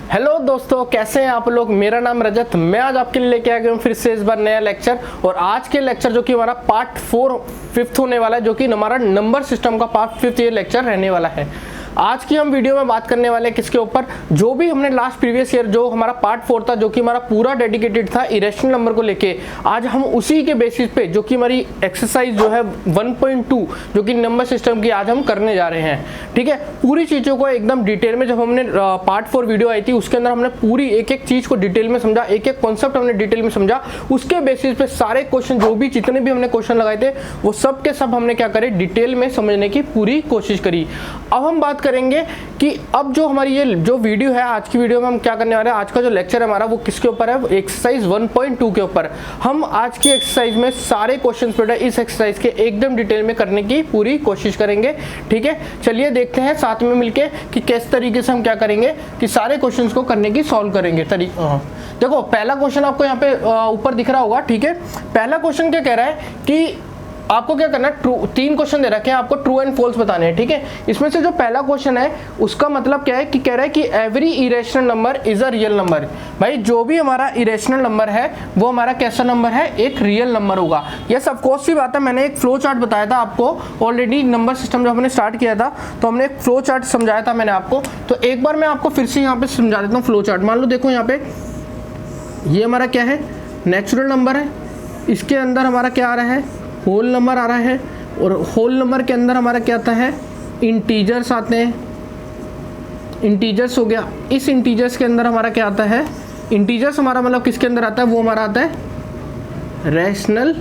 Hello दोस्तों, कैसे हैं आप लोग। मेरा नाम रजत, मैं आज आपके लिए लेके आ गया हूँ फिर से इस बार नया लेक्चर। और आज के लेक्चर जो कि हमारा पार्ट 4 5th होने वाला है, जो कि हमारा नंबर सिस्टम का पार्ट 5th ये लेक्चर रहने वाला है। आज की हम वीडियो में बात करने वाले हैं किसके ऊपर, जो भी हमने लास्ट प्रीवियस ईयर जो हमारा पार्ट 4 था, जो कि हमारा पूरा डेडिकेटेड था इरेशनल नंबर को लेके। आज हम उसी के बेसिस पे जो कि हमारी एक्सरसाइज जो है 1.2 जो कि नंबर सिस्टम की आज हम करने जा रहे हैं। ठीक है, पूरी चीज़ों को एकदम डिटेल में, जब हमने पार्ट 4 वीडियो आई थी उसके अंदर हमने पूरी एक एक चीज़ को डिटेल में समझा, एक एक कॉन्सेप्ट हमने डिटेल में समझा। उसके बेसिस पे सारे क्वेश्चन जो भी जितने भी हमने क्वेश्चन लगाए थे वो सब के सब हमने क्या करे, डिटेल में समझने की पूरी कोशिश करी। अब हम बात करेंगे कि अब जो हमारी ये जो वीडियो है, आज की वीडियो में हम क्या करने वाले हैं। आज का जो लेक्चर है हमारा वो किसके ऊपर है, एक्सरसाइज 1.2 के ऊपर। हम आज की एक्सरसाइज में सारे क्वेश्चंस बेटा इस एक्सरसाइज के एकदम डिटेल में करने की पूरी कोशिश करेंगे। ठीक है, चलिए देखते हैं साथ में मिलके कि किस तरीके से हम क्या करेंगे कि सारे क्वेश्चंस को करने की सॉल्व करेंगे। देखो, पहला क्वेश्चन आपको यहाँ पे ऊपर दिख रहा होगा। ठीक है, पहला क्वेश्चन क्या कह रहा है कि आपको क्या करना है, ट्रू, 3 क्वेश्चन दे रखे हैं, आपको ट्रू एंड फॉल्स बताने हैं। ठीक है, इसमें से जो पहला क्वेश्चन है उसका मतलब क्या है कि कह रहा है कि every irrational number is a real number. भाई, जो भी हमारा इरेशनल नंबर है वो हमारा कैसा नंबर है, एक रियल नंबर होगा। ये सब कोर्स की बात है, मैंने एक फ्लो चार्ट बताया था आपको ऑलरेडी। नंबर सिस्टम जब हमने स्टार्ट किया था तो हमने एक फ्लो चार्ट समझाया था मैंने आपको। तो एक बार मैं आपको फिर से यहाँ पे समझा देता हूँ फ्लो चार्ट। मान लो देखो, यहाँ पे ये हमारा क्या है, नेचुरल नंबर है। इसके अंदर हमारा क्या आ रहा है, होल नंबर आ रहा है। और होल नंबर के अंदर हमारा क्या आता है, इंटीजर्स आते हैं। इंटीजर्स हो गया। इस इंटीजर्स के अंदर हमारा क्या आता है, इंटीजर्स हमारा मतलब किसके अंदर आता है, वो हमारा आता है रैशनल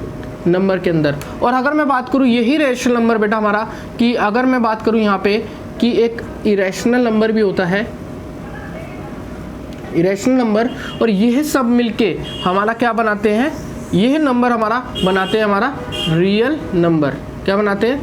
नंबर के अंदर। और अगर मैं बात करूँ यही रैशनल नंबर बेटा हमारा, कि अगर मैं बात करूँ यहाँ पे कि एक इरेशनल नंबर भी होता है, इरेशनल नंबर, और यह सब मिलके हमारा क्या बनाते हैं, यह नंबर हमारा बनाते हैं हमारा रियल नंबर। क्या बनाते हैं,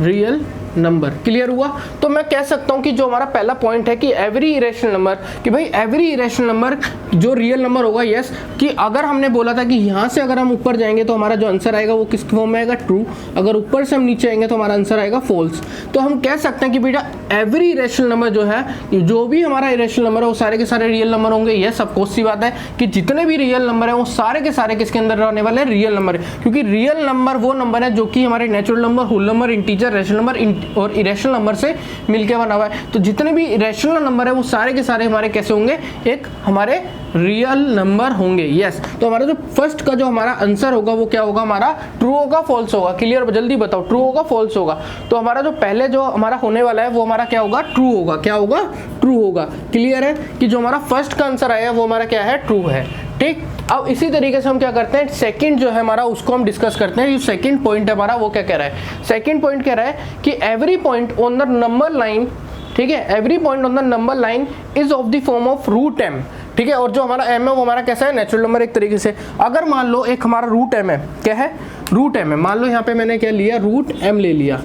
रियल नंबर। क्लियर हुआ। तो मैं कह सकता हूं कि जो हमारा पहला पॉइंट है कि एवरी इरेशनल नंबर, कि भाई एवरी इरेशनल नंबर जो रियल नंबर होगा, यस, कि अगर हमने बोला था कि यहां से अगर हम ऊपर जाएंगे तो हमारा जो आंसर आएगा वो किस फॉर्म में आएगा, ट्रू। अगर ऊपर से हम नीचे आएंगे तो हमारा आंसर आएगा फॉल्स। तो हम कह सकते हैं कि बेटा एवरी इरेशनल नंबर जो है, जो भी हमारा इरेशनल नंबर है वो सारे के सारे रियल नंबर होंगे। यस, ऑफ कोर्स सी बात है कि जितने भी रियल नंबर है वो सारे के सारे किसके अंदर रहने वाले हैं, रियल नंबर। क्योंकि रियल नंबर वो नंबर है जो कि हमारे natural number, whole number, integer, rational number और इरेशनल नंबर से मिलकर बना हुआ है। तो जितने भी रैशनल नंबर है वो सारे के सारे हमारे कैसे होंगे, एक हमारे रियल नंबर होंगे। यस, तो हमारा जो फर्स्ट का जो हमारा आंसर होगा वो क्या होगा, हमारा ट्रू होगा, फॉल्स होगा। क्लियर, जल्दी बताओ, ट्रू होगा, फॉल्स होगा। तो हमारा जो पहले जो हमारा होने वाला है वो हमारा क्या होगा, ट्रू होगा। क्या होगा, ट्रू होगा। क्लियर है कि जो हमारा फर्स्ट का आंसर आया वो हमारा क्या है, ट्रू है। ठीक, अब इसी तरीके से हम क्या करते हैं, सेकंड जो है हमारा उसको हम डिस्कस करते हैं। ये सेकंड पॉइंट है हमारा, वो क्या कह रहा है, सेकंड पॉइंट कह रहा है कि every point on the number line, ठीक है, every point on the number line is of the form of root M. ठीक है, और जो हमारा एम है वो हमारा कैसा है, नेचुरल नंबर। एक तरीके से अगर मान लो एक हमारा रूट एम है, क्या है, रूट एम है। मान लो यहाँ पे मैंने क्या लिया, रूट एम ले लिया।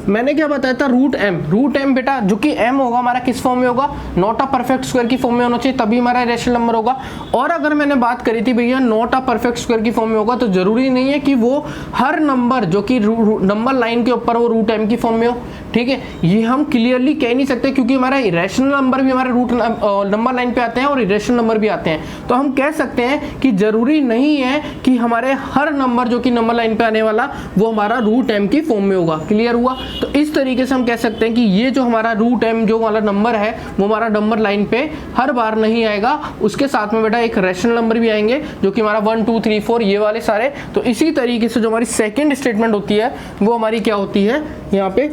मैंने क्या बताया था, रूट एम। रूट एम बेटा जो कि एम होगा हमारा किस फॉर्म में होगा, नॉट अ परफेक्ट स्क्वायर की फॉर्म में होना चाहिए, तभी हमारा इरेशनल नंबर होगा। और अगर मैंने बात करी थी भैया नॉट अ परफेक्ट स्क्वायर की फॉर्म में होगा, तो जरूरी नहीं है कि वो हर नंबर जो कि नंबर लाइन के ऊपर वो रूट एम की फॉर्म में हो। ठीक है, ये हम क्लियरली कह नहीं सकते क्योंकि हमारा इरेशनल नंबर भी हमारे रूट नंबर लाइन पे आते हैं और इरेशनल नंबर भी आते हैं। तो हम कह सकते हैं कि जरूरी नहीं है कि हमारे हर नंबर जो कि नंबर लाइन पे आने वाला वो हमारा रूट एम की फॉर्म में होगा। क्लियर हुआ। तो इस तरीके से हम कह सकते हैं कि ये जो हमारा रूट एम जो वाला नंबर है वो हमारा नंबर लाइन पे हर बार नहीं आएगा, उसके साथ में बेटा एक रैशनल नंबर भी आएंगे जो कि हमारा 1 2 3 4 ये वाले सारे। तो इसी तरीके से जो हमारी सेकंड स्टेटमेंट होती है वो हमारी क्या होती है, यहाँ पे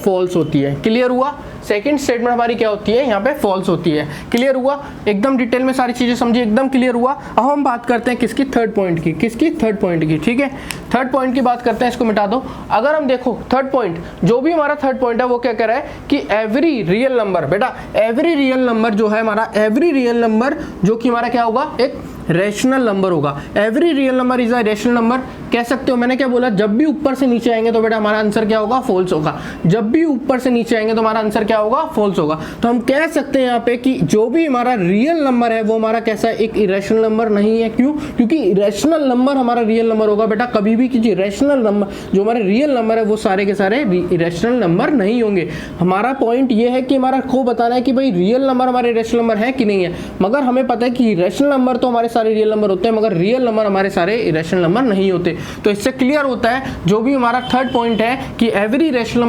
फॉल्स होती है। क्लियर हुआ। सेकंड स्टेटमेंट हमारी क्या होती है, यहाँ पे फॉल्स होती है। क्लियर हुआ, एकदम डिटेल में सारी चीजें समझी, एकदम क्लियर हुआ। अब हम बात करते हैं किसकी, थर्ड पॉइंट की। किसकी, थर्ड पॉइंट की। ठीक है, थर्ड पॉइंट की बात करते हैं, इसको मिटा दो। अगर हम देखो थर्ड पॉइंट, जो भी हमारा थर्ड पॉइंट है वो क्या कह रहा है कि एवरी रियल नंबर, बेटा एवरी रियल नंबर जो है हमारा, एवरी रियल नंबर जो कि हमारा क्या होगा, एक रैशनल नंबर होगा। Every real number is a rational number. कह सकते हो, मैंने क्या बोला, जब भी ऊपर से नीचे आएंगे तो बेटा हमारा आंसर क्या होगा, फॉल्स होगा। जब भी ऊपर से नीचे आएंगे तो हमारा आंसर क्या होगा, फॉल्स होगा। तो हम कह सकते हैं यहाँ पे कि जो भी हमारा रियल नंबर है वो हमारा कैसा है, एक इरेशनल नंबर नहीं है। क्यों? क्योंकि इरेशनल नंबर हमारा रियल नंबर होगा बेटा कभी भी, कि इरेशनल नंबर जो हमारे रियल नंबर है वो सारे के सारे इरेशनल नंबर नहीं होंगे। हमारा पॉइंट ये है कि हमारा को बताना है कि भाई रियल नंबर हमारे इरेशनल नंबर है कि नहीं है। मगर हमें पता है कि इरेशनल नंबर तो हमारे सारे रियल नंबर होते हैं, मगर रियल नंबर हमारे सारे इरेशनल नंबर नहीं होते। तो इससे क्लियर होता है जो भी हमारा थर्ड पॉइंट है कि every real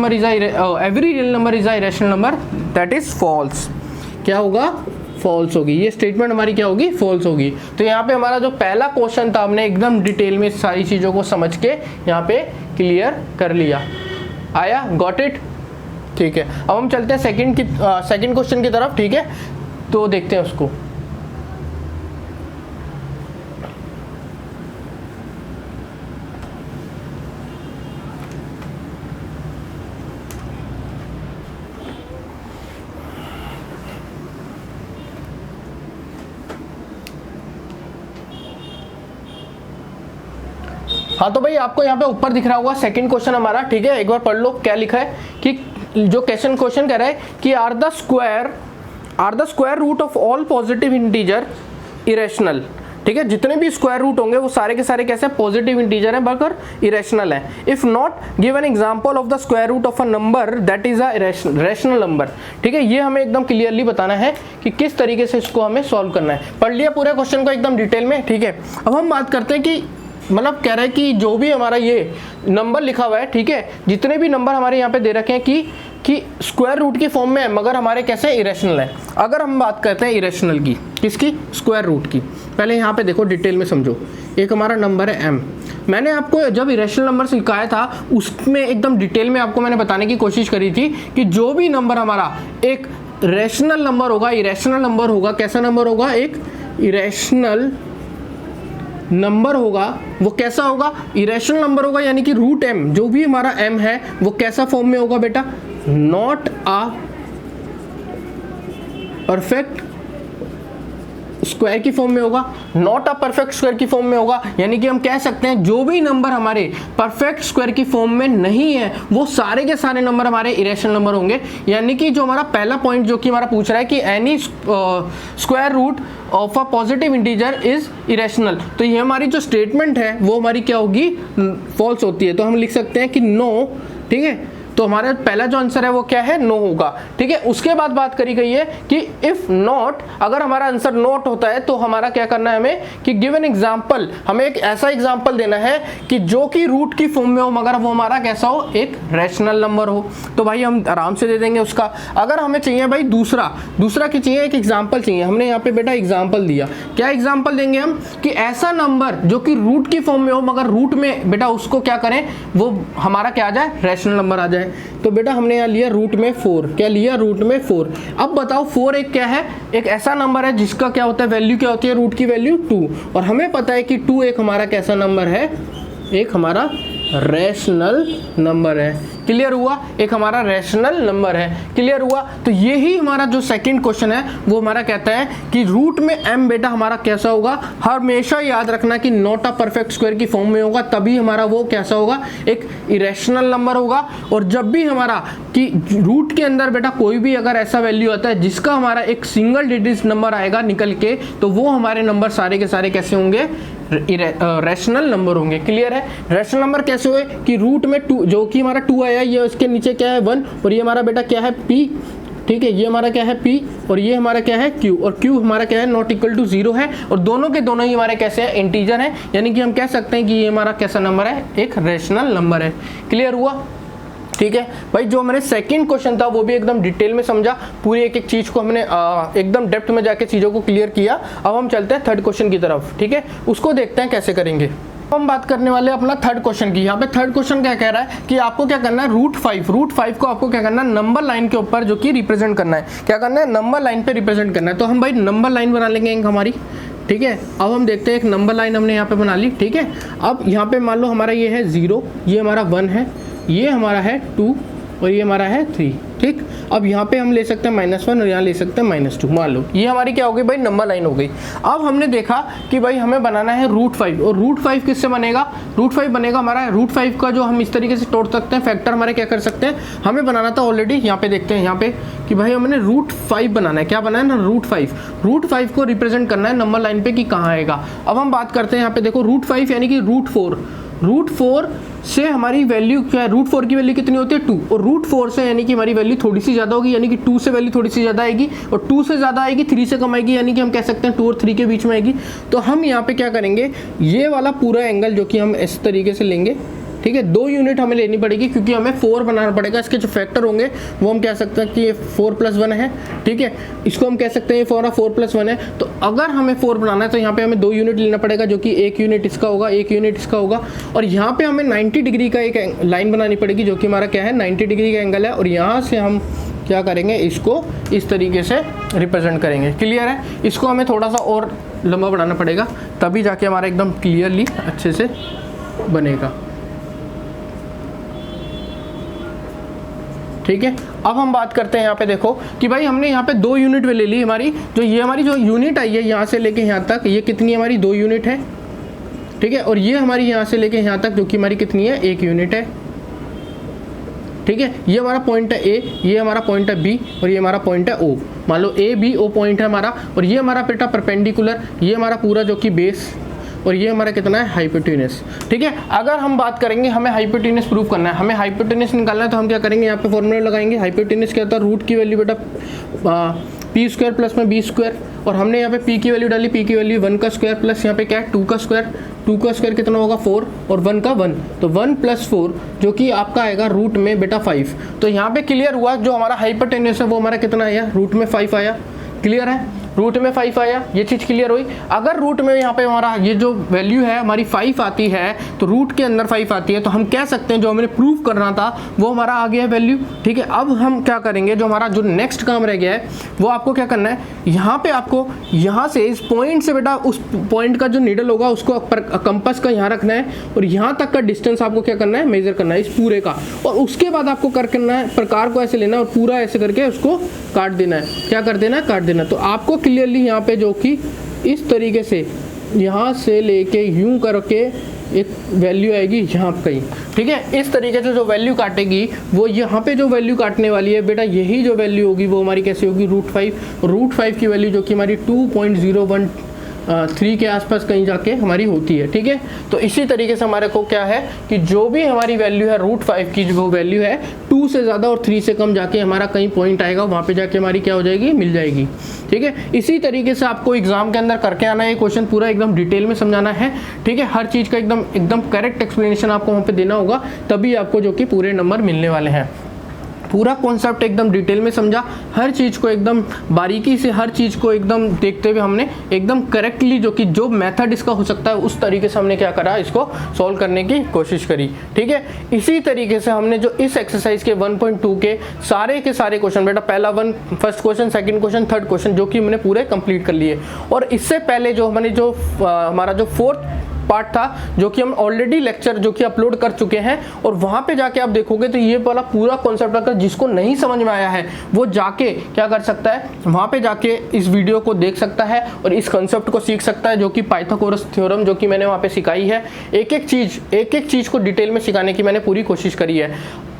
number is a irrational number, that is false. क्या होगा, फॉल्स होगी। ये स्टेटमेंट हमारी क्या होगी, फॉल्स होगी। तो यहाँ पे हमारा जो पहला क्वेश्चन था हमने एकदम डिटेल में सारी चीजों को समझ के यहाँ पे क्लियर कर लिया। आया, गॉट इट? ठीक है, अब हम चलते हैं सेकंड क्वेश्चन की तरफ। ठीक है, तो देखते हैं उसको। हाँ तो भाई आपको यहाँ पे ऊपर दिख रहा होगा सेकंड क्वेश्चन हमारा। ठीक है, एक बार पढ़ लो क्या लिखा है कि जो क्वेश्चन कह रहा है कि are the square root of all positive integer irrational. ठीक है, जितने भी स्क्वायर रूट होंगे वो सारे के सारे कैसे पॉजिटिव इंटीजर हैं मगर इरेशनल है। If not give an example of the square root of a number that is a rational number. ठीक है, ये हमें एकदम क्लियरली बताना है कि किस तरीके से इसको हमें सॉल्व करना है। पढ़ लिया पूरे क्वेश्चन को एकदम डिटेल में। ठीक है, अब हम बात करते हैं कि मतलब कह रहा है कि जो भी हमारा ये नंबर लिखा हुआ है, ठीक है, जितने भी नंबर हमारे यहाँ पे दे रखे हैं कि स्क्वायर रूट की फॉर्म में है मगर हमारे कैसे इरेशनल है। अगर हम बात करते हैं इरेशनल की, किसकी, स्क्वायर रूट की, पहले यहाँ पे देखो डिटेल में समझो। एक हमारा नंबर है m, मैंने आपको जब इरेशनल नंबर सिखाया था उसमें एकदम डिटेल में आपको मैंने बताने की कोशिश करी थी कि जो भी नंबर हमारा एक रैशनल नंबर होगा, इरेशनल नंबर होगा, कैसा नंबर होगा, एक इरेशनल नंबर होगा, वो कैसा होगा, इरेशनल नंबर होगा। यानी कि रूट m, जो भी हमारा m है वो कैसा फॉर्म में होगा बेटा, नॉट अ परफेक्ट स्क्वायर की फॉर्म में होगा, नॉट अ परफेक्ट स्क्वायर की फॉर्म में होगा। यानी कि हम कह सकते हैं जो भी नंबर हमारे परफेक्ट स्क्वायर की फॉर्म में नहीं है वो सारे के सारे नंबर हमारे इरेशनल नंबर होंगे। यानी कि जो हमारा पहला पॉइंट जो कि हमारा पूछ रहा है कि any square root of a positive integer is irrational, तो ये हमारी जो स्टेटमेंट है वो हमारी क्या होगी, फॉल्स होती है। तो हम लिख सकते हैं कि नो। ठीक है, तो हमारा पहला जो आंसर है वो क्या है, नो होगा। ठीक है, उसके बाद बात करी गई है कि इफ नॉट, अगर हमारा आंसर नॉट होता है तो हमारा क्या करना है हमें कि गिव एन एग्जांपल, हमें एक ऐसा एग्जांपल देना है कि जो कि रूट की फॉर्म में हो मगर वो हमारा कैसा हो, एक रैशनल नंबर हो। तो भाई हम आराम से दे देंगे उसका। अगर हमें चाहिए भाई दूसरा की चाहिए, एक एग्जाम्पल चाहिए, हमने यहाँ पे बेटा एग्जाम्पल दिया। क्या एग्जाम्पल देंगे हम कि ऐसा नंबर जो कि रूट की फॉर्म में हो मगर रूट में बेटा उसको क्या करें, वो हमारा क्या आ जाए, रैशनल नंबर आ जाए। तो बेटा हमने यहाँ लिया रूट में 4, क्या लिया, रूट में 4। अब बताओ 4 एक क्या है, एक ऐसा नंबर है जिसका क्या होता है, वैल्यू क्या होती है, रूट की वैल्यू 2। और हमें पता है कि 2 एक हमारा कैसा नंबर है, एक हमारा रैशनल नंबर है। क्लियर हुआ, एक हमारा रैशनल नंबर है। क्लियर हुआ, तो यही हमारा जो सेकंड क्वेश्चन है वो हमारा कहता है कि रूट में m बेटा हमारा कैसा होगा, हमेशा याद रखना कि नॉट अ परफेक्ट स्क्वायर की फॉर्म में होगा, तभी हमारा वो कैसा होगा, एक इरेशनल नंबर होगा। और जब भी हमारा कि रूट के अंदर बेटा कोई भी अगर ऐसा वैल्यू आता है जिसका हमारा एक सिंगल डिजिट नंबर आएगा निकल के, तो वो हमारे नंबर सारे के सारे कैसे होंगे, रैशनल नंबर होंगे। क्लियर है, रैशनल नंबर कैसे हुए कि रूट में 2, जो कि हमारा 2 आया, ये इसके नीचे क्या है 1, और ये हमारा बेटा क्या है p। ठीक है, ये हमारा क्या है p और ये हमारा क्या है q, और q हमारा क्या है, नॉट इक्वल टू 0 है, और दोनों के दोनों ही हमारे कैसे हैं, इंटीजर हैं। यानी कि हम कह सकते हैं कि ये हमारा कैसा नंबर है, एक रैशनल नंबर है। क्लियर हुआ। ठीक है भाई, जो मैंने सेकंड क्वेश्चन था वो भी एकदम डिटेल में समझा, पूरी एक एक चीज को हमने एकदम डेप्थ में जाके चीजों को क्लियर किया। अब हम चलते हैं थर्ड क्वेश्चन की तरफ। ठीक है, उसको देखते हैं कैसे करेंगे। हम बात करने वाले अपना थर्ड क्वेश्चन की। यहाँ पे थर्ड क्वेश्चन क्या कह रहा है कि आपको क्या करना है, रूट 5 को आपको क्या करना है, नंबर लाइन के ऊपर जो कि रिप्रेजेंट करना है। क्या करना है, नंबर लाइन पे रिप्रेजेंट करना है। तो हम भाई नंबर लाइन बना लेंगे एक हमारी। ठीक है, अब हम देखते हैं एक नंबर लाइन हमने यहाँ पे बना ली। ठीक है, अब यहाँ पे मान लो हमारा ये है 0, ये हमारा 1 है, ये हमारा है 2 और ये हमारा है 3। ठीक, अब यहाँ पे हम ले सकते हैं -1 और यहाँ ले सकते हैं -2। मान लो ये हमारी क्या हो गई भाई, नंबर लाइन हो गई। अब हमने देखा कि भाई हमें बनाना है √5, और √5 किससे बनेगा, √5 बनेगा हमारा √5 का जो हम इस तरीके से तोड़ सकते हैं, फैक्टर हमारे क्या कर सकते हैं, हमें बनाना था ऑलरेडी, यहाँ पे देखते हैं यहाँ पे कि भाई हमने √5 बनाना है, क्या बनाना है ना, √5 को रिप्रेजेंट करना है नंबर लाइन पे कि कहाँ आएगा। अब हम बात करते हैं यहाँ पे देखो √5 यानी कि √4 से हमारी वैल्यू क्या है, √4 की वैल्यू कितनी होती है 2, और √4 से यानी कि हमारी वैल्यू थोड़ी सी ज़्यादा होगी, यानी कि 2 से वैल्यू थोड़ी सी ज़्यादा आएगी, और 2 से ज़्यादा आएगी 3 से कम आएगी, यानी कि हम कह सकते हैं 2 और 3 के बीच में आएगी। तो हम यहाँ पे क्या करेंगे, ये वाला पूरा एंगल जो कि हम इस तरीके से लेंगे, ठीक है, 2 यूनिट हमें लेनी पड़ेगी क्योंकि हमें 4 बनाना पड़ेगा। इसके जो फैक्टर होंगे वो हम कह सकते हैं कि ये 4 + 1 है, ठीक है, इसको हम कह सकते हैं ये 4 + 1 है। तो अगर हमें 4 बनाना है तो यहाँ पे हमें 2 यूनिट लेना पड़ेगा, जो कि 1 यूनिट इसका होगा, 1 यूनिट इसका होगा, और यहाँ पे हमें 90 डिग्री का एक लाइन बनानी पड़ेगी जो कि हमारा क्या है, 90 डिग्री का एंगल है, और यहाँ से हम क्या करेंगे, इसको इस तरीके से रिप्रेजेंट करेंगे। क्लियर है, इसको हमें थोड़ा सा और लंबा बढ़ाना पड़ेगा, तभी जाके हमारा एकदम क्लियरली अच्छे से बनेगा। ठीक है, अब हम बात करते हैं यहाँ पे देखो कि भाई हमने यहाँ पे 2 यूनिट ले ली, हमारी जो यूनिट आई है यहाँ से लेके यहाँ तक, ये कितनी हमारी 2 यूनिट है, ठीक है, और ये हमारी यहाँ से लेके यहाँ तक जो कि हमारी कितनी है, 1 यूनिट है, ठीक है। ये हमारा पॉइंट है ए, ये हमारा पॉइंट है बी, और ये हमारा पॉइंट है ओ। मान लो ए बी ओ पॉइंट है हमारा, और ये हमारा बेटा परपेंडिकुलर, ये हमारा पूरा जो कि बेस, और ये हमारा कितना है, हाइपोटेन्यूस। ठीक है, अगर हम बात करेंगे हमें हाइपोटेन्यूस प्रूव करना है, हमें हाइपोटेन्यूस निकालना है, तो हम क्या करेंगे, यहाँ पे फॉर्मूला लगाएंगे। हाइपोटेन्यूस क्या होता है, रूट की वैल्यू बेटा p² प्लस में b², और हमने यहाँ पे p की वैल्यू डाली, p की वैल्यू 1 का स्क्वायर प्लस यहाँ पे क्या है 2 का स्क्वायर कितना होगा 4, और 1 का 1, तो 1 + 4 जो कि आपका आएगा रूट में बेटा 5। तो यहाँ पे क्लियर हुआ, जो हमारा हाइपोटेन्यूस है वो हमारा कितना आया, रूट में 5 आया। क्लियर है, रूट में 5 आया, ये चीज़ क्लियर हुई। अगर रूट में यहाँ पे हमारा ये जो वैल्यू है हमारी 5 आती है, तो रूट के अंदर 5 आती है, तो हम कह सकते हैं जो हमने प्रूव करना था वो हमारा आ गया है वैल्यू। ठीक है, अब हम क्या करेंगे, जो हमारा जो नेक्स्ट काम रह गया है वो आपको क्या करना है, यहाँ पे आपको यहाँ से इस पॉइंट से बेटा उस पॉइंट का जो नीडल होगा उसको कंपास का यहाँ रखना है, और यहाँ तक का डिस्टेंस आपको क्या करना है, मेजर करना है इस पूरे का, और उसके बाद आपको कर करना है, प्रकार को ऐसे लेना है और पूरा ऐसे करके उसको काट देना है। क्या कर देना है, काट देना। तो आपको क्लियरली यहाँ पे जो कि इस तरीके से यहाँ से लेके यूं करके एक वैल्यू आएगी यहाँ कहीं। ठीक है, इस तरीके से जो वैल्यू काटेगी वो यहाँ पे जो वैल्यू काटने वाली है बेटा, यही जो वैल्यू होगी वो हमारी कैसे होगी, √5 की वैल्यू जो कि हमारी 2.013 के आसपास कहीं जाके हमारी होती है। ठीक है, तो इसी तरीके से हमारे को क्या है कि जो भी हमारी वैल्यू है √5 की, जो वैल्यू है 2 से ज़्यादा और 3 से कम जाके हमारा कहीं पॉइंट आएगा, वहाँ पे जाके हमारी क्या हो जाएगी, मिल जाएगी। ठीक है, इसी तरीके से आपको एग्जाम के अंदर करके आना है, ये क्वेश्चन पूरा एकदम डिटेल में समझाना है। ठीक है, हर चीज़ का एकदम करेक्ट एक्सप्लेनेशन आपको वहाँ पे देना होगा, तभी आपको जो कि पूरे नंबर मिलने वाले हैं। पूरा कॉन्सेप्ट एकदम डिटेल में समझा, हर चीज़ को एकदम बारीकी से, हर चीज़ को एकदम देखते हुए हमने एकदम करेक्टली जो मेथड इसका हो सकता है उस तरीके से हमने क्या करा, इसको सॉल्व करने की कोशिश करी। ठीक है, इसी तरीके से हमने जो इस एक्सरसाइज के 1.2 के सारे क्वेश्चन बेटा, पहला first question, second question, third question जो कि हमने पूरे कंप्लीट कर लिए। और इससे पहले जो हमने हमारा जो 4th पार्ट था जो कि हम ऑलरेडी लेक्चर जो कि अपलोड कर चुके हैं, और वहां पे जाके आप देखोगे तो ये वाला पूरा कॉन्सेप्ट अगर जिसको नहीं समझ में आया है वो जाके क्या कर सकता है, वहां पे जाके इस वीडियो को देख सकता है और इस कॉन्सेप्ट को सीख सकता है, जो कि पाइथागोरस थ्योरम जो कि मैंने वहां पे सिखाई है। एक एक चीज को डिटेल में सिखाने की मैंने पूरी कोशिश करी है,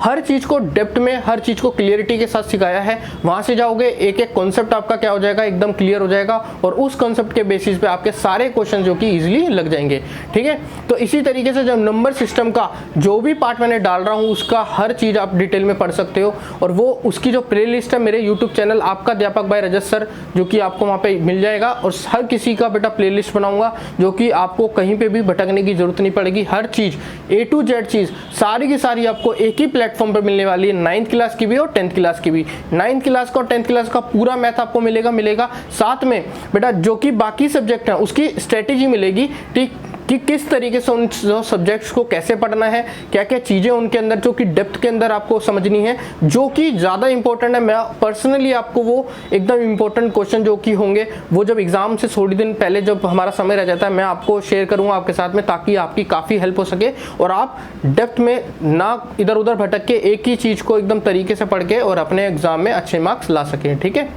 हर चीज को डेप्थ में, हर चीज को क्लियरिटी के साथ सिखाया है। वहां से जाओगे एक एक कॉन्सेप्ट आपका क्या हो जाएगा, एकदम क्लियर हो जाएगा, और उस कॉन्सेप्ट के बेसिस पे आपके सारे क्वेश्चन जो कि इजीली लग जाएंगे। ठीक है, तो इसी तरीके से जब नंबर सिस्टम का जो भी पार्ट मैंने डाल रहा हूँ उसका हर चीज आप डिटेल में पढ़ सकते हो, और वो उसकी जो प्लेलिस्ट है मेरे यूट्यूब चैनल आपका अध्यापक भाई रजत सर, जो कि आपको वहाँ पे मिल जाएगा, और हर किसी का बेटा प्लेलिस्ट बनाऊंगा जो कि आपको कहीं पे भी भटकने की जरूरत नहीं पड़ेगी। हर चीज A to Z चीज सारी की सारी आपको एक ही प्लेटफॉर्म पर मिलने वाली है, 9th क्लास की भी और 10th क्लास की भी। 9th क्लास का और 10th क्लास का पूरा मैथ आपको मिलेगा। साथ में बेटा जो कि बाकी सब्जेक्ट हैं उसकी स्ट्रेटेजी मिलेगी। ठीक, कि किस तरीके से उन सब्जेक्ट्स को कैसे पढ़ना है, क्या क्या चीज़ें उनके अंदर जो कि डेप्थ के अंदर आपको समझनी है, जो कि ज़्यादा इंपॉर्टेंट है। मैं पर्सनली आपको वो एकदम इंपॉर्टेंट क्वेश्चन जो कि होंगे वो जब एग्जाम से थोड़ी दिन पहले जब हमारा समय रह जाता है मैं आपको शेयर करूँगा आपके साथ में, ताकि आपकी काफ़ी हेल्प हो सके और आप डेप्थ में ना इधर उधर भटक के एक ही चीज़ को एकदम तरीके से पढ़ के और अपने एग्जाम में अच्छे मार्क्स ला सकें। ठीक है,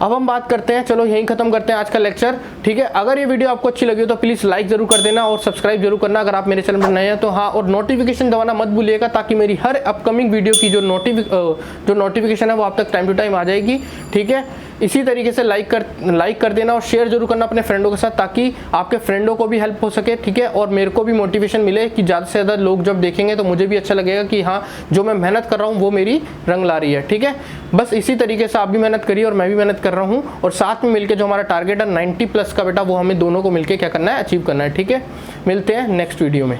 अब हम बात करते हैं, चलो यहीं खत्म करते हैं आज का लेक्चर। ठीक है, अगर ये वीडियो आपको अच्छी लगी हो तो प्लीज़ लाइक जरूर कर देना और सब्सक्राइब जरूर करना अगर आप मेरे चैनल पर नए हैं तो। हाँ, और नोटिफिकेशन दबाना मत भूलिएगा, ताकि मेरी हर अपकमिंग वीडियो की जो नोटिफिकेशन है वो आप तक टाइम टू टाइम आ जाएगी। ठीक है, इसी तरीके से लाइक कर देना और शेयर जरूर करना अपने फ्रेंडों के साथ, ताकि आपके फ्रेंडों को भी हेल्प हो सके। ठीक है, और मेरे को भी मोटिवेशन मिले कि ज़्यादा से ज़्यादा लोग जब देखेंगे तो मुझे भी अच्छा लगेगा कि हाँ, जो मैं मेहनत कर रहा हूँ वो मेरी रंग ला रही है। ठीक है, बस इसी तरीके से आप भी मेहनत करिए और मैं भी मेहनत कर रहा हूँ, और साथ में मिलकर जो हमारा टारगेट है 90+ का बेटा, वो हमें दोनों को मिलकर क्या करना है, अचीव करना है। ठीक है, मिलते हैं नेक्स्ट वीडियो में।